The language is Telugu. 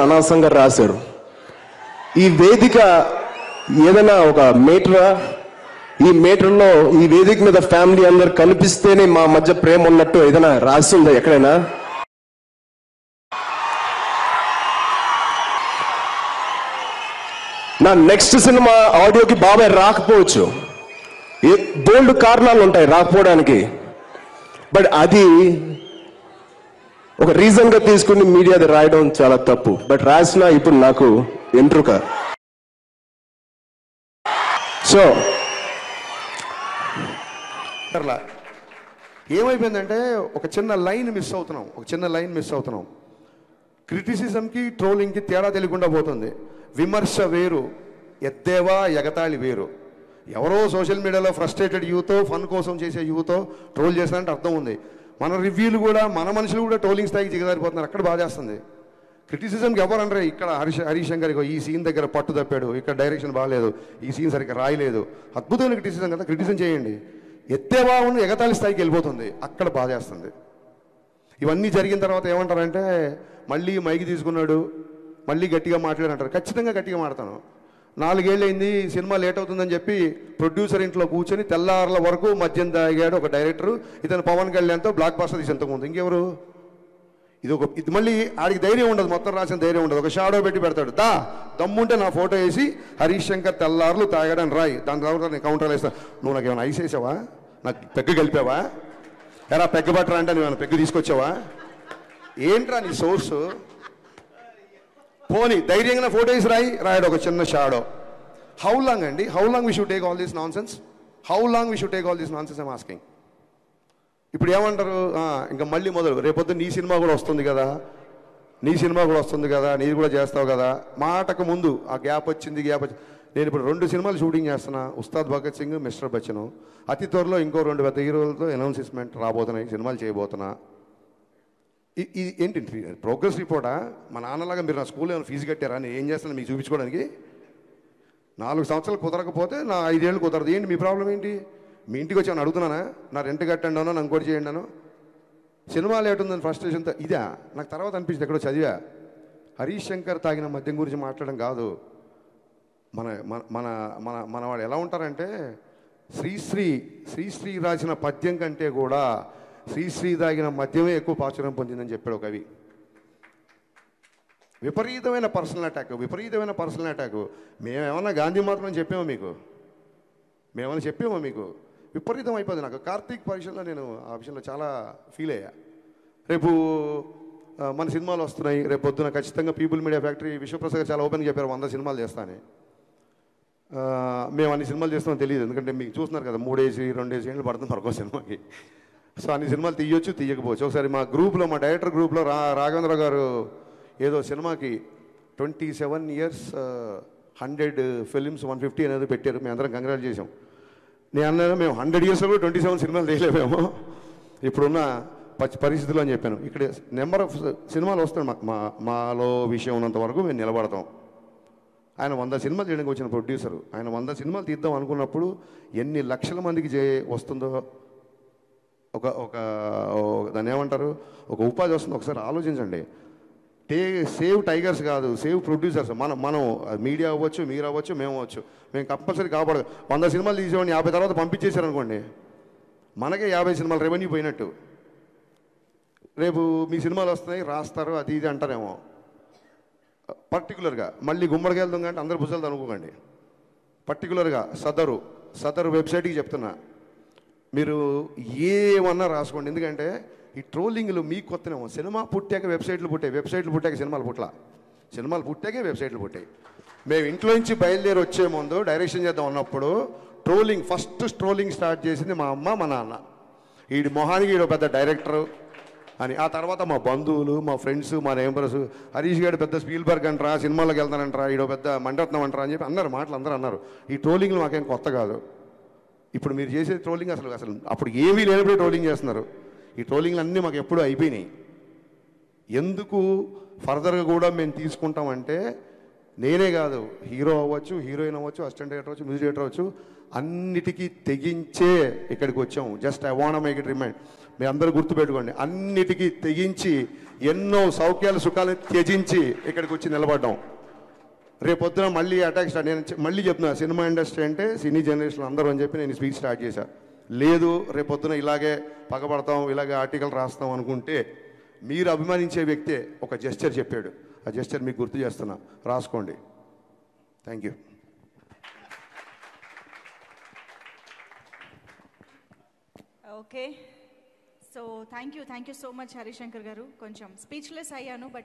అనవసరంగా రాశారు. ఈ వేదిక ఏదైనా ఒక మీటరా? ఈ మీటర్లో ఈ వేదిక మీద ఫ్యామిలీ అందరు కనిపిస్తేనే మా మధ్య ప్రేమ ఉన్నట్టు ఏదైనా రాస్తుందా ఎక్కడైనా? నా నెక్స్ట్ సినిమా ఆడియోకి బాబాయ్ రాకపోవచ్చు, బోల్డ్ కారణాలు ఉంటాయి రాకపోవడానికి. బట్ అది ఒక రీజన్ గా తీసుకుని మీడియాది రాయడం చాలా తప్పు. బట్ రాసిన ఇప్పుడు నాకు ఎంట్రుక. సో ఏమైపోయిందంటే ఒక చిన్న లైన్ మిస్ అవుతున్నాం. క్రిటిసిజంకి ట్రోలింగ్కి తేడా తెలియకుండా పోతుంది. విమర్శ వేరు, ఎద్దేవా ఎగతాళి వేరు. ఎవరో సోషల్ మీడియాలో ఫ్రస్ట్రేటెడ్ యూతో, ఫన్ కోసం చేసే యూతో ట్రోల్ చేస్తారంటే అర్థం ఉంది. మన రివ్యూలు కూడా, మన మనుషులు కూడా ట్రోలింగ్ స్థాయికి దిగజారిపోతున్నారు. అక్కడ బాధ చేస్తుంది. క్రిటిసిజంకి ఎవరంటారు? ఇక్కడ హరీష్ శంకర్ ఈ సీన్ దగ్గర పట్టు తప్పాడు, ఇక్కడ డైరెక్షన్ బాగాలేదు, ఈ సీన్ సరిగ్గా రాయలేదు. అద్భుతమైన క్రిటిసిజం కదా, క్రిటిసిజం చేయండి. ఎత్తేవా ఉన్న ఎగతాళి స్థాయికి వెళ్ళిపోతుంది, అక్కడ బాధ చేస్తుంది. ఇవన్నీ జరిగిన తర్వాత ఏమంటారంటే మళ్ళీ మైకి తీసుకున్నాడు, మళ్ళీ గట్టిగా మాట్లాడంటారు. ఖచ్చితంగా గట్టిగా మాడతాను. 4 ఏళ్ళు అయింది, సినిమా లేట్ అవుతుందని చెప్పి ప్రొడ్యూసర్ ఇంట్లో కూర్చొని తెల్లార్ల వరకు మద్యం తాగాడు ఒక డైరెక్టర్. ఇతను పవన్ కళ్యాణ్తో బ్లాక్ బాస్టర్ తీసి ఎంతకుముందు ఇంకెవరు? ఇది మళ్ళీ ఆడికి ధైర్యం ఉండదు, మొత్తం రాసిన ధైర్యం ఉండదు. ఒక షాడో పెట్టి పెడతాడు. దమ్ముంటే నా ఫోటో వేసి హరీష్ శంకర్ తెల్లార్లు తాగాడని రాయి, దాని తర్వాత నేను కౌంటర్లు వేస్తాను. నువ్వు నాకు ఏమైనా ఐస్ వేసావా? నాకు పెగ్గు కలిపావా? ఎరా పెగ్గు పట్టరా అంటే నువ్వు పెగ్గు తీసుకొచ్చావా? ఏంట్రా నీ సోర్సు? పోనీ ధైర్యంగా ఫోటో వేసి రాయడు ఒక చిన్న షాడో. హౌ లాంగ్ అండి? How long we should take all this non sense? How long we should take all this non sense? I'm asking. ఇప్పుడు ఏమంటారు? ఇంకా మళ్ళీ మొదలు. రేపొద్దు నీ సినిమా కూడా వస్తుంది కదా, నీది కూడా చేస్తావు కదా. మాటకు ముందు ఆ గ్యాప్ వచ్చింది. నేను ఇప్పుడు 2 సినిమాలు షూటింగ్ చేస్తున్నా, ఉస్తాద్ భగత్ సింగ్, మిస్టర్ బచ్చన్. అతి త్వరలో ఇంకో 2 పెద్ద హీరోలతో అనౌన్స్మెంట్ రాబోతున్నాయి, సినిమాలు చేయబోతున్నా. ఇది ఏంటి ప్రోగ్రెస్ రిపోర్టా? మా నాన్నలాగా మీరు నా స్కూల్లో ఏమైనా ఫీజు కట్టారా? నేను ఏం చేస్తాను మీకు చూపించుకోవడానికి? 4 సంవత్సరాలు కుదరకపోతే నా 5 ఏళ్ళు కుదరదు. ఏంటి మీ ప్రాబ్లం ఏంటి? మీ ఇంటికి వచ్చి అడుగుతున్నానా? నా రెంట్ కట్టండి అన్నా, ఇంకోటి చేయండి అను. సినిమా లేట్ ఉందని ఫ్రస్ట్రేషన్తో ఇదా? నాకు తర్వాత అనిపించింది, ఎక్కడో చదివా, హరీష్ శంకర్ తాగిన మద్యం గురించి మాట్లాడడం కాదు. మన మన మన మన వాడు ఎలా ఉంటారంటే, శ్రీశ్రీ రాసిన పద్యం కంటే కూడా శ్రీశ్రీ తాగిన మద్యమే ఎక్కువ ప్రాచుర్యం పొందిందని చెప్పాడు కవి. విపరీతమైన పర్సనల్ అటాక్. మేమేమన్నా గాంధీ మాత్రం చెప్పామో మీకు? విపరీతం అయిపోయింది. నాకు కార్తీక్ పరీక్షల్లో నేను ఆ విషయంలో చాలా ఫీల్ అయ్యా. రేపు మన సినిమాలు వస్తున్నాయి, రేపు పొద్దున ఖచ్చితంగా పీపుల్ మీడియా ఫ్యాక్టరీ విశ్వప్రసాద్ గారు చాలా ఓపెన్గా చెప్పారు 100 సినిమాలు చేస్తానని. మేము అన్ని సినిమాలు చేస్తామని తెలియదు, ఎందుకంటే మీకు చూస్తున్నారు కదా 3-2 ఏళ్ళు పడుతుంది మరొక సినిమాకి. సో అన్ని సినిమాలు తీయొచ్చు, తీయకపోవచ్చు. ఒకసారి మా డైరెక్టర్ గ్రూప్లో రాఘవేంద్ర గారు ఏదో సినిమాకి 27 years 100 films 150 అనేది పెట్టారు. మేము అందరం కంగ్రాచులేట్ చేసాం. నేను అన్నాను, మేము 100 yearsలో 27 సినిమాలు తీయలేమేమో ఇప్పుడున్న పరిస్థితులు అని చెప్పాను. ఇక్కడ నెంబర్ ఆఫ్ సినిమాలు వస్తాయి. మాలో విషయం ఉన్నంత వరకు మేము నిలబడతాం. ఆయన 100 సినిమాలు చేయడానికి వచ్చిన ప్రొడ్యూసరు, ఆయన 100 సినిమాలు తీద్దాం అనుకున్నప్పుడు ఎన్ని లక్షల మందికి వస్తుందో, దాన్ని ఏమంటారు, ఒక ఉపాధి వస్తుందో ఒకసారి ఆలోచించండి. సేవ్ టైగర్స్ కాదు, సేవ్ ప్రొడ్యూసర్స్. మనం మీడియా అవ్వచ్చు, మీరు అవ్వచ్చు, మేము అవ్వచ్చు. మేము కంపల్సరీ కాపాడదు. 100 సినిమాలు తీసేవాడిని 50 తర్వాత పంపించేశారు అనుకోండి, మనకే 50 సినిమాలు రెవెన్యూ పోయినట్టు. రేపు మీ సినిమాలు వస్తున్నాయి, రాస్తారు, అది ఇది అంటారేమో. పర్టికులర్గా మళ్ళీ గుమ్మడికి వెళ్దాం కంటే అందరు భుజాలు అనుకోకండి. పర్టికులర్గా సదరు వెబ్సైట్కి చెప్తున్నా, మీరు ఏమన్నా రాసుకోండి. ఎందుకంటే ఈ ట్రోలింగ్లు మీకు కొత్తనేమో. సినిమా పుట్టాక వెబ్సైట్లు పుట్టాక సినిమాలు పుట్టాకే వెబ్సైట్లు పుట్టాయి. మేము ఇంట్లో నుంచి బయలుదేరి వచ్చే ముందు డైరెక్షన్ చేద్దాం అన్నప్పుడు ఫస్ట్ ట్రోలింగ్ స్టార్ట్ చేసింది మా అమ్మ, మా నాన్న. వీడి మొహానికి వీడు పెద్ద డైరెక్టరు అని. ఆ తర్వాత మా బంధువులు, మా ఫ్రెండ్స్, మా నేబర్స్, హరీష్ గారు పెద్ద స్పీల్బర్గ్ అంటారా, సినిమాలోకి వెళ్తానంటారా, ఈడో పెద్ద మణిరత్నం అంటారా అని చెప్పి అందరూ అన్నారు. ఈ ట్రోలింగ్లు మాకేం కొత్త కాదు. ఇప్పుడు మీరు చేసే ట్రోలింగ్ అసలు అప్పుడు ఏమీ లేనప్పుడే ట్రోలింగ్ చేస్తున్నారు. ఈ ట్రోలింగ్లు అన్నీ మాకు ఎప్పుడూ అయిపోయినాయి. ఎందుకు ఫర్దర్గా కూడా మేము తీసుకుంటామంటే, నేనే కాదు, హీరో అవ్వచ్చు, హీరోయిన్ అవ్వచ్చు, అసిస్టెంట్ డైరెక్టర్ అవ్వచ్చు, మ్యూజిక్ డైరెక్టర్ అవ్వచ్చు, అన్నిటికీ తెగించే ఇక్కడికి వచ్చాము. Just I want make it remind. మీ అందరూ గుర్తుపెట్టుకోండి, అన్నిటికీ తెగించి ఎన్నో సౌఖ్యాలు సుఖాలు త్యజించి ఇక్కడికి వచ్చి నిలబడ్డాం. రేపొద్దున మళ్ళీ అటాక్ స్టార్ట్. నేను మళ్ళీ చెప్తున్నా, సినిమా ఇండస్ట్రీ అంటే సినీ జనరేషన్ అందరూ అని చెప్పి నేను స్పీచ్ స్టార్ట్ చేశా. లేదు రేపొద్దున ఇలాగే పగబడతాం, ఇలాగే ఆర్టికల్ రాస్తాం అనుకుంటే, మీరు అభిమానించే వ్యక్తే ఒక జెస్చర్ చెప్పాడు. ఆ జెస్చర్ మీకు గుర్తు చేస్తున్నా, రాసుకోండి. Thank you. Okay, so thank you so much Harishankar గారు. కొంచెం స్పీచ్లెస్ అయ్యాను, బట్